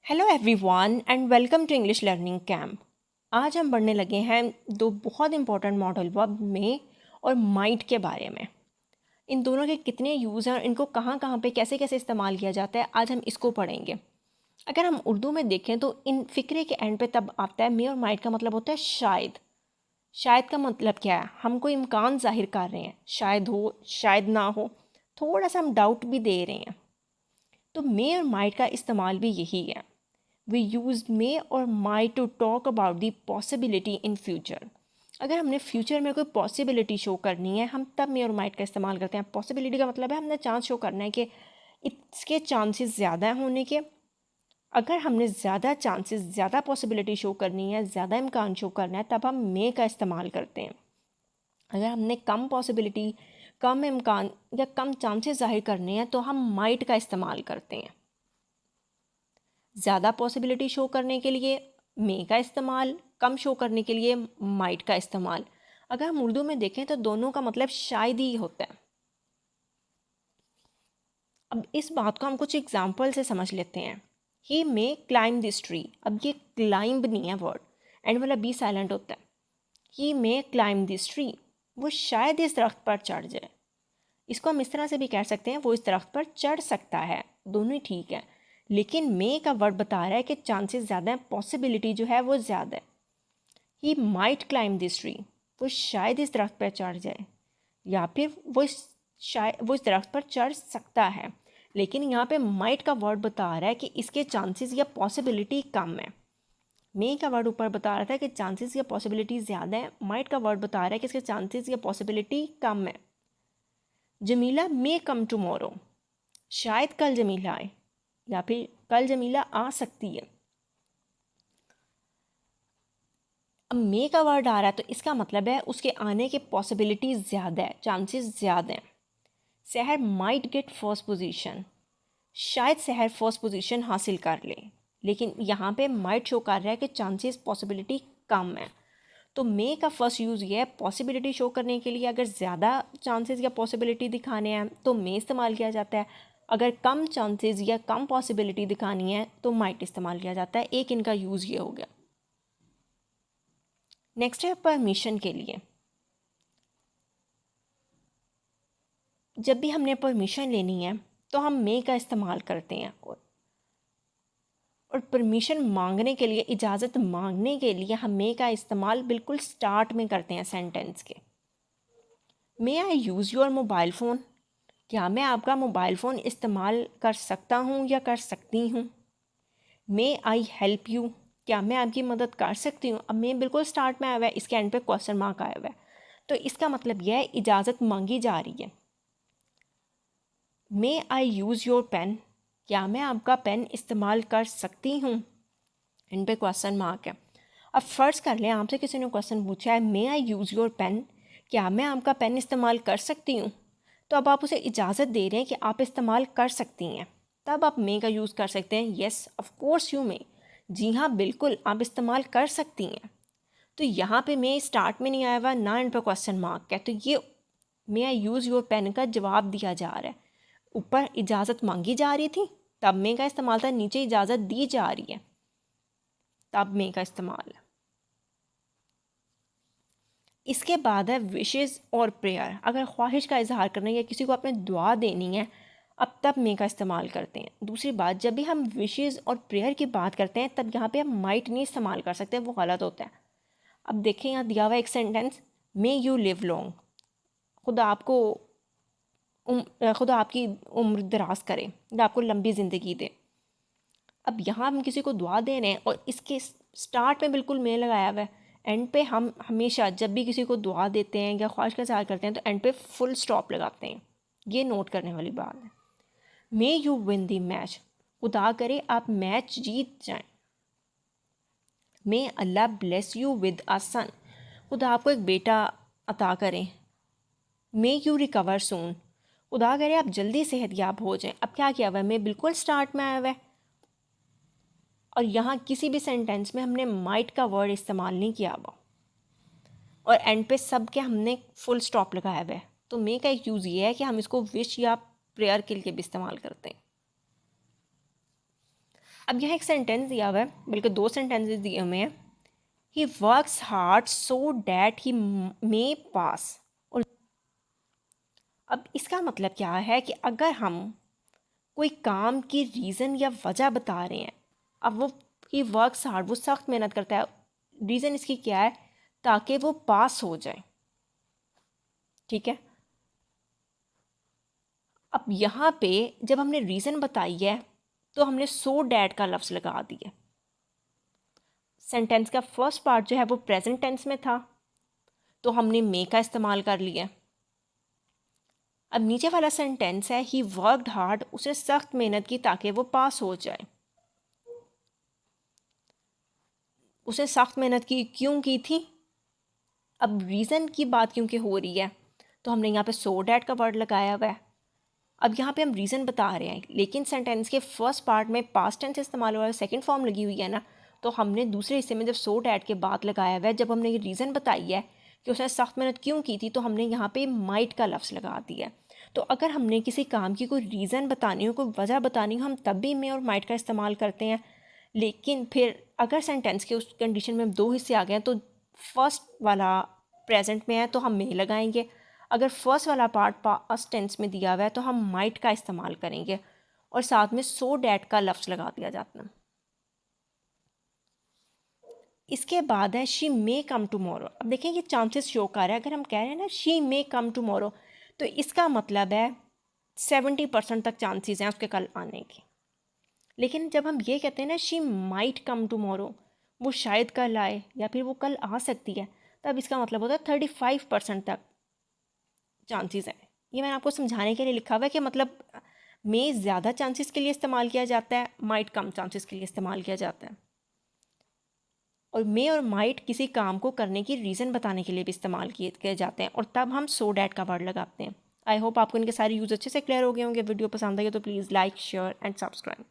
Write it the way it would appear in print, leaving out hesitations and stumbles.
Hello everyone and welcome to English learning camp. आज हम पढ़ने लगे हैं दो बहुत इंपॉर्टेंट मॉडल वर्ब में और माइट के बारे में। इन दोनों के कितने यूज़ हैं और इनको कहाँ कहाँ पे कैसे कैसे इस्तेमाल किया जाता है, आज हम इसको पढ़ेंगे। अगर हम उर्दू में देखें तो इन फ़िक्रे के एंड पे तब आता है मे और माइट का मतलब होता है शायद। शायद का मतलब क्या है? हम कोई इम्कान जाहिर कर रहे हैं, शायद हो शायद ना हो, थोड़ा सा हम डाउट भी दे रहे हैं। तो मे और माइट का इस्तेमाल भी यही है। We use may or might to talk about the possibility in future। अगर हमने फ्यूचर में कोई पॉसिबिलिटी शो करनी है, हम तब may और might का इस्तेमाल करते हैं। पॉसिबिलिटी का मतलब है हमने चांस शो करना है कि इसके चांसेस ज़्यादा होने के। अगर हमने ज़्यादा चांसेस, ज़्यादा पॉसिबिलिटी शो करनी है, ज़्यादा इम्कान शो करना है, तब हम may का इस्तेमाल करते हैं। अगर हमने कम पॉसिबिलिटी, कम इम्कान या कम चांसेस जाहिर करने हैं तो हम माइट का इस्तेमाल करते हैं। ज़्यादा पॉसिबिलिटी शो करने के लिए मे का इस्तेमाल, कम शो करने के लिए माइट का इस्तेमाल। अगर हम उर्दू में देखें तो दोनों का मतलब शायद ही होता है। अब इस बात को हम कुछ एग्जाम्पल से समझ लेते हैं। ही मे क्लाइंब दिस ट्री। अब ये क्लाइंब नहीं है वर्ड, एंड वाला बी साइलेंट होता है। ही मे क्लाइंब दिस ट्री, वो शायद इस दरख्त पर चढ़ जाए। इसको हम इस तरह से भी कह सकते हैं वो इस दरख्त पर चढ़ सकता है, दोनों ही ठीक है। लेकिन मे का वर्ड बता रहा है कि चांसेस ज़्यादा हैं, पॉसिबिलिटी जो है वो ज़्यादा है। He might climb this tree, वो शायद इस दरख्त पर चढ़ जाए, या फिर वो इस दरख्त पर चढ़ सकता है। लेकिन यहाँ पे माइट का वर्ड बता रहा है कि इसके चांसेस या पॉसिबिलिटी कम है। मे का वर्ड ऊपर बता रहा था कि चांसेस या पॉसिबिलिटी ज़्यादा है, माइट का वर्ड बता रहा है कि इसके चांसेस या पॉसिबिलिटी कम है। जमीला मे कम टुमारो, शायद कल जमीला आए, या फिर कल जमीला आ सकती है। अब मे का वर्ड आ रहा है तो इसका मतलब है उसके आने की पॉसिबिलिटी ज़्यादा है, चांसेस ज़्यादा हैं। सहर माइट गेट फर्स्ट पोजीशन, शायद सहर फर्स्ट पोजीशन हासिल कर ले। लेकिन यहाँ पे माइट शो कर रहा है कि चांसेस पॉसिबिलिटी कम है। तो मे का फर्स्ट यूज़ ये है पॉसिबिलिटी शो करने के लिए। अगर ज़्यादा चांसेस या पॉसिबिलिटी दिखाने हैं तो मे इस्तेमाल किया जाता है। अगर कम चांसेस या कम पॉसिबिलिटी दिखानी है तो माइट इस्तेमाल किया जाता है। एक इनका यूज़ ये हो गया। नेक्स्ट है परमिशन के लिए। जब भी हमने परमिशन लेनी है तो हम मे का इस्तेमाल करते हैं। और परमिशन मांगने के लिए, इजाज़त मांगने के लिए हम मे का इस्तेमाल बिल्कुल स्टार्ट में करते हैं सेंटेंस के। मे आई यूज़ योर मोबाइल फ़ोन, क्या मैं आपका मोबाइल फ़ोन इस्तेमाल कर सकता हूँ या कर सकती हूँ। मे आई हेल्प यू, क्या मैं आपकी मदद कर सकती हूँ। अब मे बिल्कुल स्टार्ट में आया हुआ है, इसके एंड पे क्वेश्चन मार्क आया हुआ है, तो इसका मतलब यह है इजाज़त मांगी जा रही है। मे आई यूज़ योर पेन, क्या मैं आपका पेन इस्तेमाल कर सकती हूँ। इन पे क्वेश्चन मार्क है। अब फ़र्ज़ कर लें आपसे किसी ने क्वेश्चन पूछा है मे आई यूज़ योर पेन, क्या मैं आपका पेन इस्तेमाल कर सकती हूँ। तो अब आप उसे इजाज़त दे रहे हैं कि आप इस्तेमाल कर सकती हैं, तब आप मे का यूज़ कर सकते हैं। Yes of course you may, जी हाँ बिल्कुल आप इस्तेमाल कर सकती हैं। तो यहाँ पे मे स्टार्ट में नहीं आया हुआ, ना इन पर क्वेश्चन मार्क है, तो ये मे आई यूज़ योर पेन का जवाब दिया जा रहा है। ऊपर इजाज़त मांगी जा रही थी तब मे का इस्तेमाल था, नीचे इजाज़त दी जा रही है तब मे का इस्तेमाल है। इसके बाद है विशेज़ और प्रेयर। अगर ख्वाहिश का इजहार करना है या किसी को अपने दुआ देनी है, अब तब मे का इस्तेमाल करते हैं। दूसरी बात, जब भी हम विशेज़ और प्रेयर की बात करते हैं तब यहाँ पे हम माइट नहीं इस्तेमाल कर सकते, वो गलत होता है। अब देखें यहाँ दिया हुआ एक sentence, may you live long, खुदा आपकी उम्र दराज करे या आपको लंबी ज़िंदगी दे। अब यहाँ हम किसी को दुआ दे रहे हैं और इसके स्टार्ट में बिल्कुल मे लगाया हुआ है, एंड पे हम हमेशा जब भी किसी को दुआ देते हैं या ख्वाहिश का इज़हार करते हैं तो एंड पे फुल स्टॉप लगाते हैं। ये नोट करने वाली बात है। May you win the match, खुदा करे आप मैच जीत जाएं। मे अल्लाह ब्लेस यू विद अ सन, खुदा आपको एक बेटा अता करें। मे यू रिकवर सून, खुदा करे आप जल्दी सेहतयाब हो जाएं। अब क्या किया हुआ है, मे बिल्कुल स्टार्ट में आया हुआ है और यहाँ किसी भी सेंटेंस में हमने माइट का वर्ड इस्तेमाल नहीं किया हुआ और एंड पे सब के हमने फुल स्टॉप लगाया हुआ है। तो मे का एक यूज़ ये है कि हम इसको विश या प्रेयर के लिए भी इस्तेमाल करते हैं। अब यहाँ एक सेंटेंस दिया हुआ है, बल्कि 2 सेंटेंसेस दिए हुए हैं। He works hard so that he may pass. और अब इसका मतलब क्या है कि अगर हम कोई काम की रीज़न या वजह बता रहे हैं, अब वो ही वर्क्स हार्ड, वो सख्त मेहनत करता है, रीज़न इसकी क्या है, ताकि वो पास हो जाए। ठीक है, अब यहाँ पे जब हमने रीज़न बताई है तो हमने सो डैट का लफ्ज़ लगा दिया। सेंटेंस का फर्स्ट पार्ट जो है वो प्रेजेंट टेंस में था, तो हमने मे का इस्तेमाल कर लिया। अब नीचे वाला सेंटेंस है ही वर्कड हार्ड, उसे सख्त मेहनत की ताकि वो पास हो जाए। उसे सख्त मेहनत की क्यों की थी? अब रीज़न की बात क्योंकि हो रही है तो हमने यहाँ पे सो डैट का वर्ड लगाया हुआ है। अब यहाँ पे हम रीज़न बता रहे हैं, लेकिन सेंटेंस के फर्स्ट पार्ट में पास्ट टेंस इस्तेमाल हुआ है, सेकंड फॉर्म लगी हुई है ना, तो हमने दूसरे हिस्से में जब सो डैट के बाद लगाया हुआ है, जब हमने ये रीज़न बताई है कि उसने सख्त मेहनत क्यों की थी, तो हमने यहाँ पे माइट का लफ्ज़ लगा दिया है। तो अगर हमने किसी काम की कोई रीज़न बतानी हो, कोई वजह बतानी हो, हम तब भी मे और माइट का इस्तेमाल करते हैं। लेकिन फिर अगर सेंटेंस के उस कंडीशन में हम 2 हिस्से आ गए हैं, तो फर्स्ट वाला प्रेजेंट में है तो हम मे लगाएंगे, अगर फर्स्ट वाला पार्ट पास्ट टेंस में दिया हुआ है तो हम माइट का इस्तेमाल करेंगे और साथ में सो डैट का लफ्ज़ लगा दिया जाता है। इसके बाद है शी मे कम टुमारो। अब देखें ये चांसेस शो कर रहा है, अगर हम कह रहे हैं ना शी मे कम टुमारो, तो इसका मतलब है 70% तक चांसेस हैं उसके कल आने की। लेकिन जब हम ये कहते हैं ना शी माइट कम टुमारो, वो शायद कल आए या फिर वो कल आ सकती है, तब इसका मतलब होता है 35% तक चांसेस हैं। ये मैंने आपको समझाने के लिए लिखा हुआ है कि मतलब मे ज़्यादा चांसेस के लिए इस्तेमाल किया जाता है, माइट कम चांसेस के लिए इस्तेमाल किया जाता है। और मे और माइट किसी काम को करने की रीज़न बताने के लिए भी इस्तेमाल किए जाते हैं, और तब हम सो डैट का वर्ड लगाते हैं। आई होप आपको इनके सारे यूज़ अच्छे से क्लियर हो गए होंगे। वीडियो पसंद आई तो please like share and subscribe.